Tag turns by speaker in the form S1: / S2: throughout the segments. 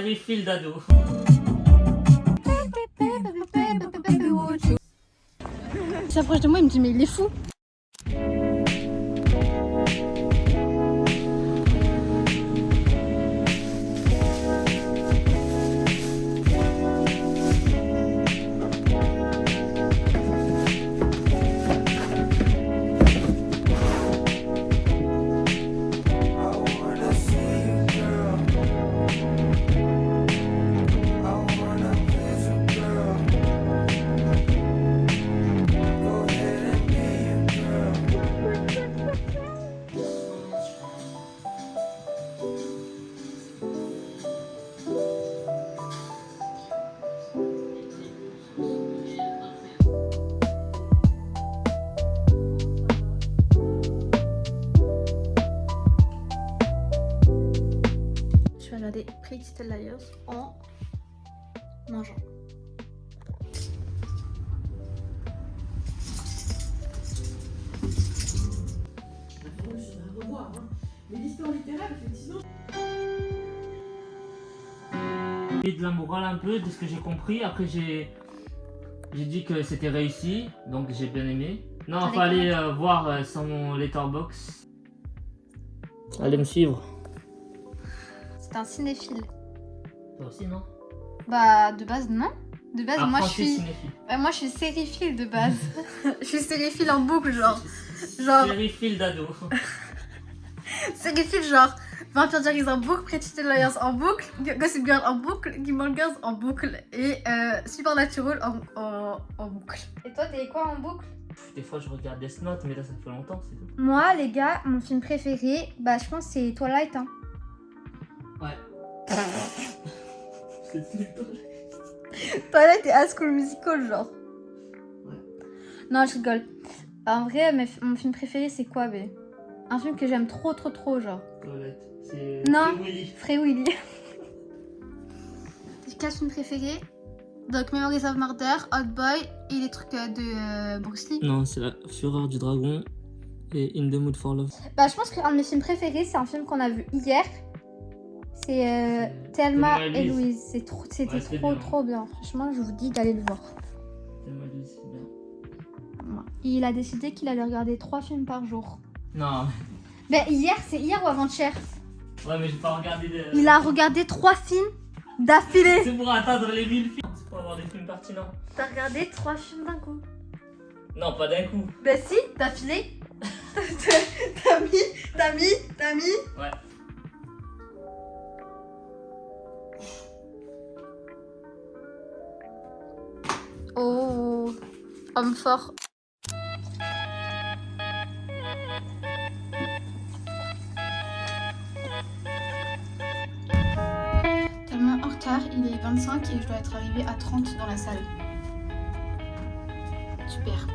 S1: Sérifile d'ado.
S2: Il s'approche de moi, il me dit mais il est fou. Je vais regarder Pretty Little Liars en mangeant.
S3: Mais l'histoire littéraire, effectivement.
S1: Et de la morale un peu, de ce que j'ai compris. Après j'ai dit que c'était réussi, donc j'ai bien aimé. Non, il fallait voir son letterbox. Allez me suivre.
S2: C'est un cinéphile.
S1: Toi aussi, non?
S2: Bah de base non. De base moi je suis.
S1: Cinéphile.
S2: Moi je suis sériephile de base. Je suis sériephile en boucle genre.
S1: Sérifile d'ado.
S2: Sériephile genre. Vampire Diaries en boucle, Pretty Little Liars en boucle, Gossip Girl en boucle, Gilmore Girls en boucle et Supernatural en boucle. Et toi t'es quoi en boucle?
S1: Des fois je regarde Death Note, mais là ça fait longtemps, c'est tout.
S2: Moi les gars, mon film préféré, bah je pense c'est Twilight hein.
S1: Ouais.
S2: Twilight et High School Musical genre.
S1: Ouais.
S2: Non je rigole. En vrai mon film préféré c'est quoi bé? Un film que j'aime trop genre.
S1: Toilette. C'est
S2: Non.
S1: Willy.
S2: Free Willy. J'ai 4 films préférés. Donc Memories of Murder, Hot Boy et les trucs de Bruce Lee.
S1: Non, c'est la Fureur du Dragon et In the Mood for Love.
S2: Bah je pense qu'un de mes films préférés c'est un film qu'on a vu hier. C'est Thelma et Louise. C'était trop bien. Franchement je vous dis d'aller le voir.
S1: Thelma et Louise, c'est bien.
S2: Il a décidé qu'il allait regarder 3 films par jour.
S1: Non.
S2: Bah hier, c'est hier ou avant-hier?
S1: Ouais, mais j'ai pas regardé de...
S2: Il a regardé 3 films d'affilée.
S1: C'est pour atteindre les 1000 films. C'est pour avoir des films pertinents.
S2: T'as regardé 3 films d'un coup?
S1: Non, pas d'un coup.
S2: Bah si, d'affilée. T'as mis.
S1: Ouais.
S2: Oh, homme fort. Tellement en retard, il est 25 et je dois être arrivée à 30 dans la salle. Super.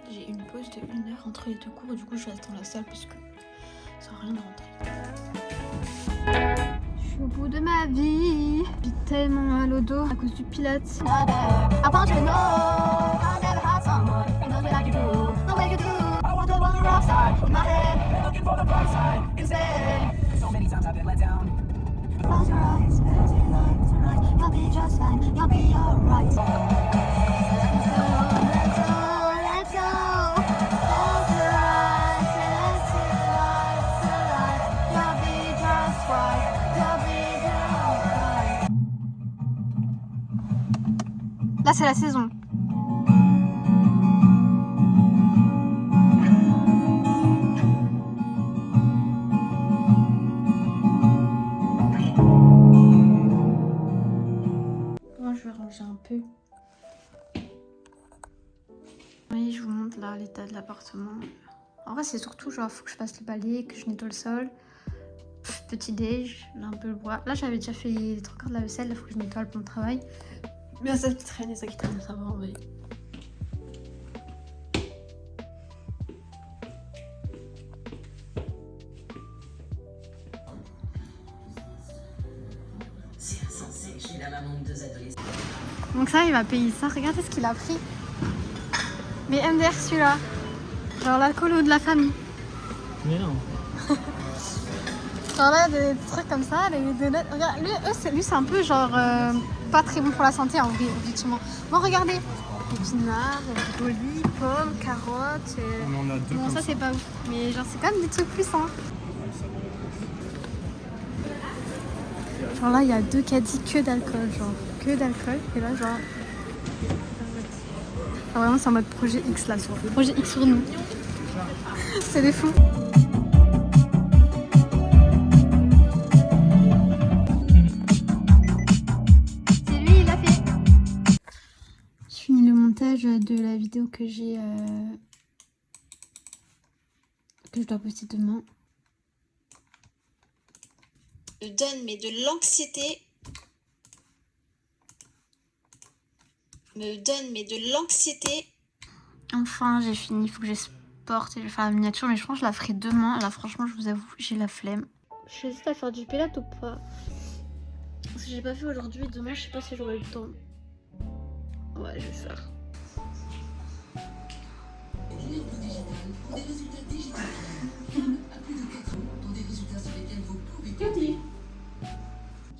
S2: J'ai une pause de 1 heure entre les deux cours, du coup je reste dans la salle parce que ça sert à rien de rentrer. Je suis au bout de ma vie. J'ai tellement mal au dos à cause du pilates. Là, c'est la saison. Moi, je vais ranger un peu. Oui, je vous montre là l'état de l'appartement. En vrai, c'est surtout genre, faut que je fasse le balai, que je nettoie le sol. Petit déj, là un peu le bois. Là, j'avais déjà fait les 3 quarts de la vaisselle, il faut que je nettoie pour le travail. Mais ça qui traîne, ça va en vrai.
S4: C'est insensé, je suis la maman de 2 adolescents.
S2: Donc ça, il va payer ça. Regardez ce qu'il a pris. Mais MDR celui-là. Genre l'alcool de la famille.
S1: Mais non.
S2: Genre là, des trucs comme ça, les donuts. Regarde, lui, c'est un peu genre pas très bon pour la santé en vrai, effectivement. Bon, regardez. Épinards, brocolis, pommes, carottes.
S5: On en a deux.
S2: Bon, ça c'est pas ouf. Mais genre, c'est quand même des trucs plus sains. Genre là, il y a 2 caddies que d'alcool, genre que d'alcool. Et là, genre. Ah, vraiment, c'est en mode projet X là, projet X sur nous. C'est des fous. C'est lui, il l'a fait. Je finis le montage de la vidéo que j'ai. Que je dois poster demain. Me donne mais de l'anxiété. Me donne mais de l'anxiété. Enfin j'ai fini, il faut que j'exporte et je vais faire la miniature, mais je pense que je la ferai demain. Là franchement je vous avoue j'ai la flemme. J'hésite à faire du pilates ou pas. Parce que j'ai pas fait aujourd'hui, demain je sais pas si j'aurai le temps. Ouais je vais faire.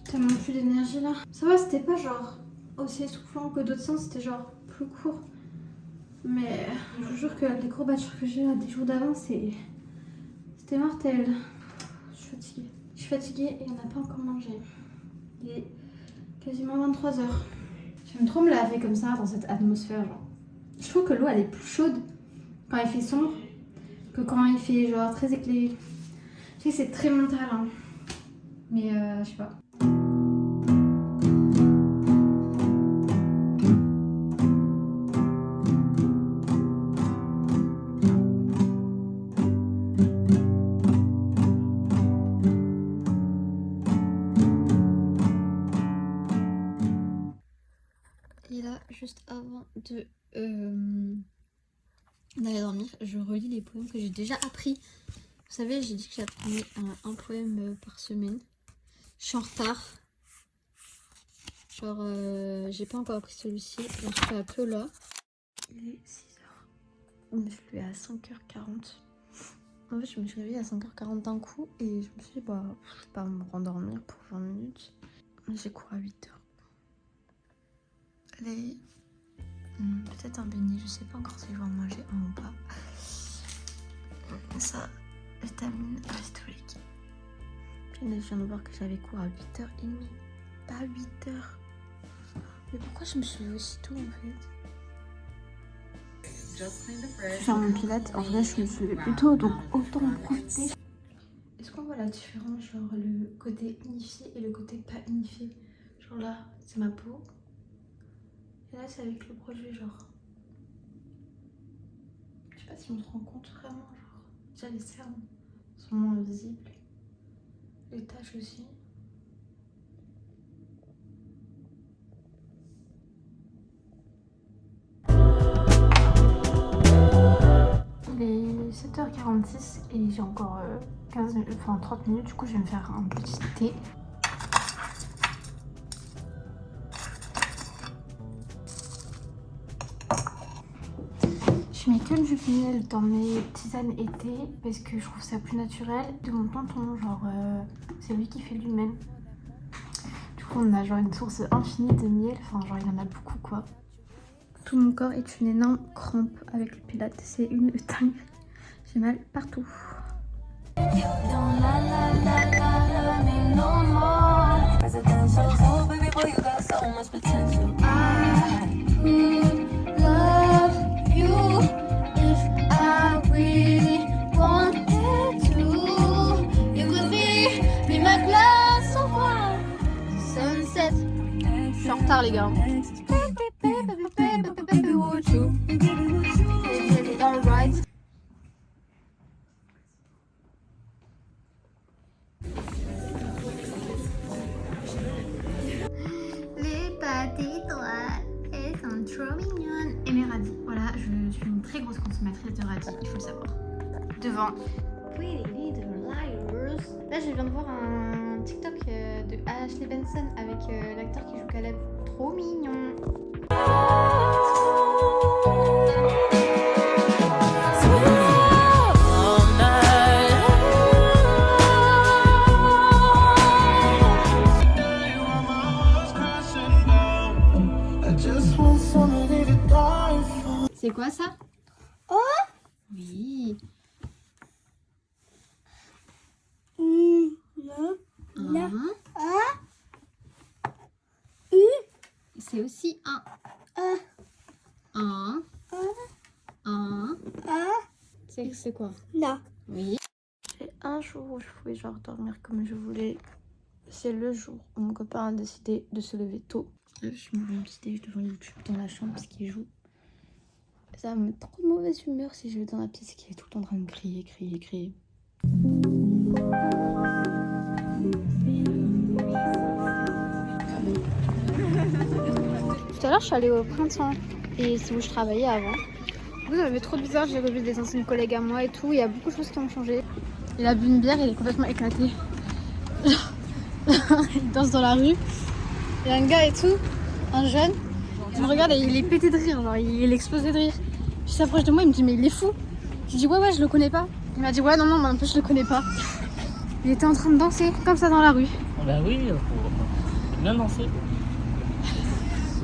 S2: Tellement plus d'énergie là. Ça va, c'était pas genre aussi essoufflant que d'autres sens, c'était genre plus court. Mais je vous jure que les courbatures que j'ai là des jours d'avant, c'était mortel. Je suis fatiguée. Je suis fatiguée et on n'a pas encore mangé. Il est quasiment 23h. J'aime trop me laver comme ça dans cette atmosphère. Genre. Je trouve que l'eau elle est plus chaude quand il fait sombre que quand il fait genre très éclairé. Je sais que c'est très mental hein. Mais je sais pas. Et là, juste avant de d'aller dormir, je relis les poèmes que j'ai déjà appris. Vous savez, j'ai dit que j'apprenais un poème par semaine. Je suis en retard. Genre, j'ai pas encore appris celui-ci. Donc, je fais que là. Il est 6h. Je me suis levée à 5h40. En fait, je me suis réveillée à 5h40 d'un coup. Et je me suis dit, bah, je vais pas me rendormir pour 20 minutes. J'ai cours à 8h. Allez. Peut-être un beignet. Je sais pas encore si je vais en manger un ou pas. Ça, vitamine gastrique. Puis là, je viens de voir que j'avais cours à 8h30. Pas 8h. Mais pourquoi je me suis levée aussitôt en fait? Je fais mon pilate. En vrai, je me suis levée plus tôt, donc autant en profiter. Est-ce qu'on voit la différence, genre le côté unifié et le côté pas unifié? Genre là, c'est ma peau. Et là, c'est avec le produit, genre. Je sais pas si on se rend compte vraiment, genre. Déjà, les cernes sont moins visibles. Les taches aussi. Il est 7h46 et j'ai encore 30 minutes. Du coup, je vais me faire un petit thé. Je mets que du miel dans mes tisanes été parce que je trouve ça plus naturel. De mon tonton, genre c'est lui qui fait lui-même. Du coup on a genre une source infinie de miel, enfin genre il en a beaucoup quoi. Tout mon corps est une énorme crampe avec le pilate, c'est une dinguerie. J'ai mal partout. Je suis en retard les gars. Les petites toiles, elles sont trop mignonnes. Et mes radis, voilà, je suis une très grosse consommatrice de radis, il faut le savoir. Devant Pretty Little Liars. Là je viens de voir un TikTok de Ashley Benson avec l'acteur qui joue Caleb. Trop mignon.
S6: All night.
S2: c'est aussi un. C'est quoi?
S5: Là.
S2: Oui. C'est un jour où je pouvais genre dormir comme je voulais. C'est le jour où mon copain a décidé de se lever tôt. Je me mets un petit déj devant YouTube dans la chambre parce qu'il joue. Ça va me mettre trop de mauvaise humeur si je vais dans la pièce et qu'il est tout le temps en train de crier. Tout à l'heure, je suis allée au printemps et c'est où je travaillais avant. Vous avez trop bizarre, j'ai revu des anciennes collègues à moi et tout. Il y a beaucoup de choses qui ont changé. Il a bu une bière, il est complètement éclaté. Il danse dans la rue. Il y a un gars et tout, un jeune. Il me regarde et il est pété de rire, genre il explosait de rire. Puis il s'approche de moi, il me dit mais il est fou. Je dis ouais je le connais pas. Il m'a dit ouais non moi un peu je le connais pas. Il était en train de danser comme ça dans la rue.
S1: Bah oui, faut bien danser.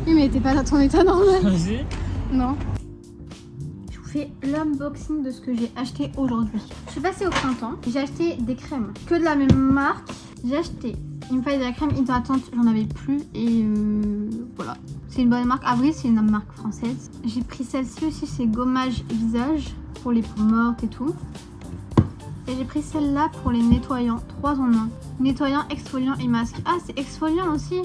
S2: Oui mais t'es pas dans ton état normal.
S1: Vas-y.
S2: Non. Je vous fais l'unboxing de ce que j'ai acheté aujourd'hui. Je suis passée au printemps, j'ai acheté des crèmes que de la même marque. J'ai acheté, il me fallait de la crème hydratante, j'en avais plus et voilà. C'est une bonne marque, Avril c'est une marque française. J'ai pris celle-ci aussi, c'est gommage visage pour les peaux mortes et tout. Et j'ai pris celle-là pour les nettoyants, 3 en 1. Nettoyant, exfoliant et masque. Ah c'est exfoliant aussi.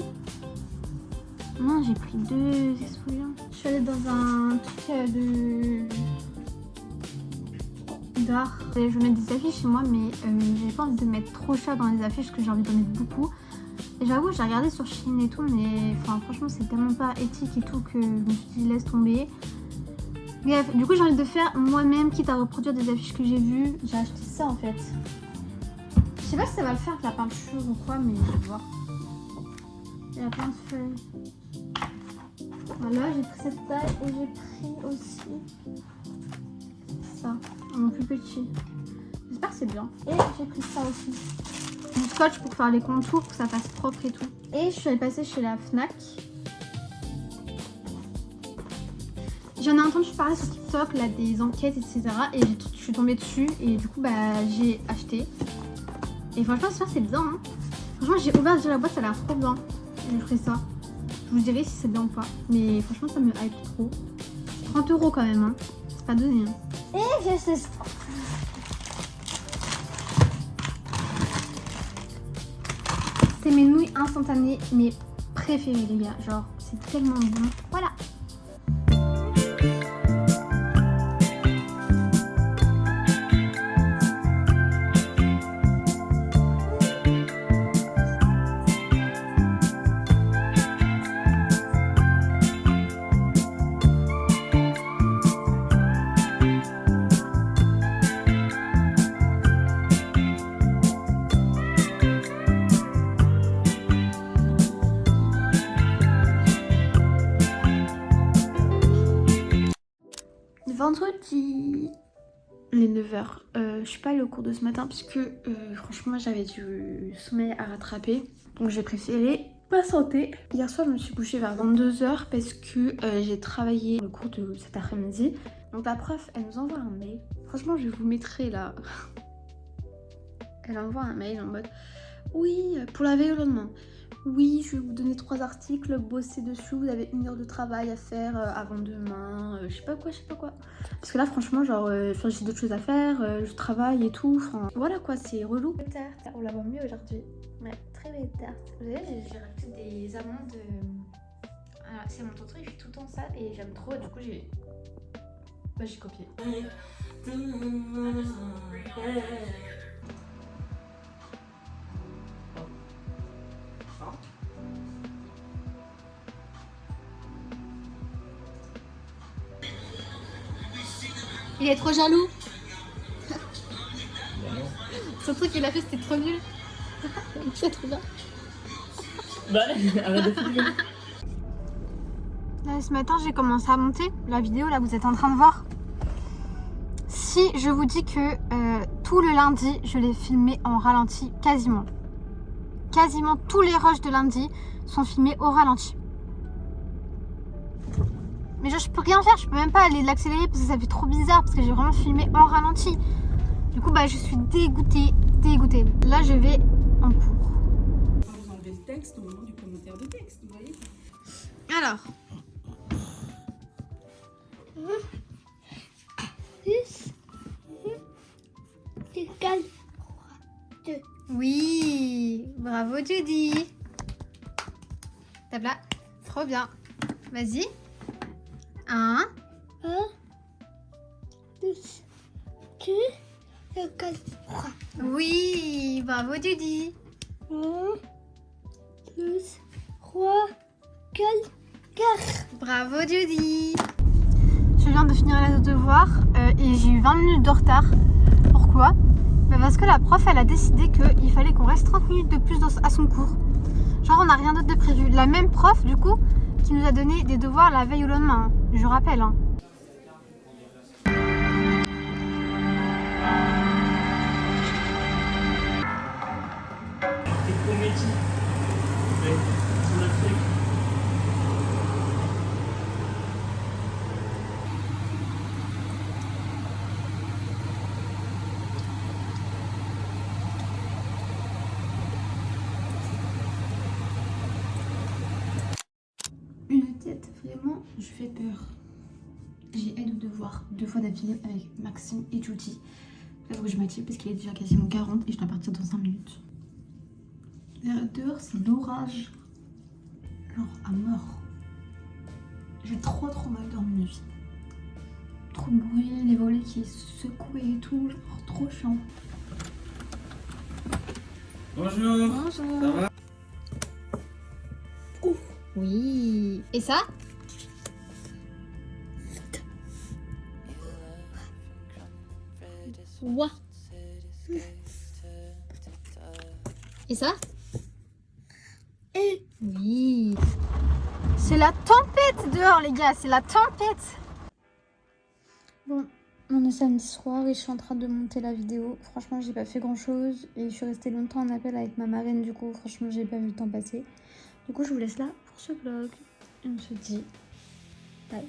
S2: Non j'ai pris 2 exfoliants. Je suis allée dans un truc d'art. Je vais mettre des affiches chez moi mais j'ai pas envie de mettre trop cher dans les affiches parce que j'ai envie d'en mettre beaucoup. Et j'avoue j'ai regardé sur Chine et tout mais franchement c'est tellement pas éthique et tout que je me suis dit laisse tomber. Bref, du coup j'ai envie de faire moi-même quitte à reproduire des affiches que j'ai vues. J'ai acheté ça en fait. Je sais pas si ça va le faire avec la peinture ou quoi mais je vais voir. Il y a plein de feuilles. Voilà j'ai pris cette taille et j'ai pris aussi ça, mon plus petit. J'espère que c'est bien. Et j'ai pris ça aussi. Du scotch pour faire les contours, pour que ça fasse propre et tout. Et je suis allée passer chez la Fnac. J'en ai entendu parler sur TikTok, là, des enquêtes, etc. Et je suis tombée dessus et du coup, bah, j'ai acheté. Et franchement, c'est bien. Hein. Franchement, j'ai ouvert déjà la boîte, ça a l'air trop bien. J'ai pris ça. Je vous dirai si c'est bien ou pas. Mais franchement, ça me hype trop. 30 € quand même. Hein. C'est pas donné. Hein. Et j'ai acheté ça. C'est mes nouilles instantanées, mes préférées les gars. Genre, c'est tellement bon. Voilà. Vendredi, les 9h, je suis pas allée au cours de ce matin parce que franchement j'avais du sommeil à rattraper. Donc j'ai préféré patienter. Hier soir je me suis couchée vers 22h parce que j'ai travaillé le cours de cet après-midi. Donc la prof elle nous envoie un mail. Franchement je vous mettrai là. Elle envoie un mail en mode oui pour la veille au lendemain. Oui, je vais vous donner 3 articles, bossez dessus, vous avez 1 heure de travail à faire avant demain, je sais pas quoi. Parce que là, franchement, genre, j'ai d'autres choses à faire, je travaille et tout, voilà quoi, c'est relou. Tarte, on la voit mieux aujourd'hui. Ouais, très belle tarte. Vous savez, j'ai rajouté des amandes. C'est mon tonton, il fait tout le temps ça et j'aime trop, du coup, j'ai copié. Il est trop jaloux. Son truc qu'il a fait c'était trop nul. C'est trop bien.
S1: Bah arrête de filmer.
S2: Là, ce matin j'ai commencé à monter la vidéo là vous êtes en train de voir. Si je vous dis que tout le lundi je l'ai filmé en ralenti quasiment. Quasiment tous les rushs de lundi sont filmés au ralenti. Mais genre, je peux rien faire, je peux même pas aller l'accélérer parce que ça fait trop bizarre parce que j'ai vraiment filmé en ralenti. Du coup bah je suis dégoûtée. Là je vais en cours.
S3: Vous enlevez le texte au moment du commentaire de texte, vous voyez.
S2: Alors. Oui, bravo Judy. Tape là, trop bien. Vas-y. 1,
S5: 2, 4, 3.
S2: oui, bravo Judy.
S5: 1, 2, 3, 4, 4.
S2: Bravo Judy. Je viens de finir les devoirs et j'ai eu 20 minutes de retard. Pourquoi? Parce que la prof elle a décidé qu'il fallait qu'on reste 30 minutes de plus à son cours. Genre on n'a rien d'autre de prévu. La même prof du coup qui nous a donné des devoirs la veille au lendemain. Hein. Je rappelle. Hein. Une tête, vraiment, je fais peur. J'ai aide au devoir 2 fois d'affilée avec Maxime et Judy. Là, faut que je m'attire parce qu'il est déjà quasiment 40 et je dois partir dans 5 minutes. Dehors, c'est l'orage. Genre à mort. J'ai trop mal dormi. Trop de bruit, les volets qui secouaient et tout. Genre trop chiant.
S6: Bonjour.
S2: Bonjour.
S6: Ça va?
S2: Oui. Et ça? Ouah. Et ça? Oui. C'est la tempête dehors les gars, c'est la tempête. Bon, on est samedi soir et je suis en train de monter la vidéo. Franchement, j'ai pas fait grand chose et je suis restée longtemps en appel avec ma marraine du coup. Franchement, j'ai pas vu le temps passer. Du coup, je vous laisse là pour ce vlog. Et on se dit bye.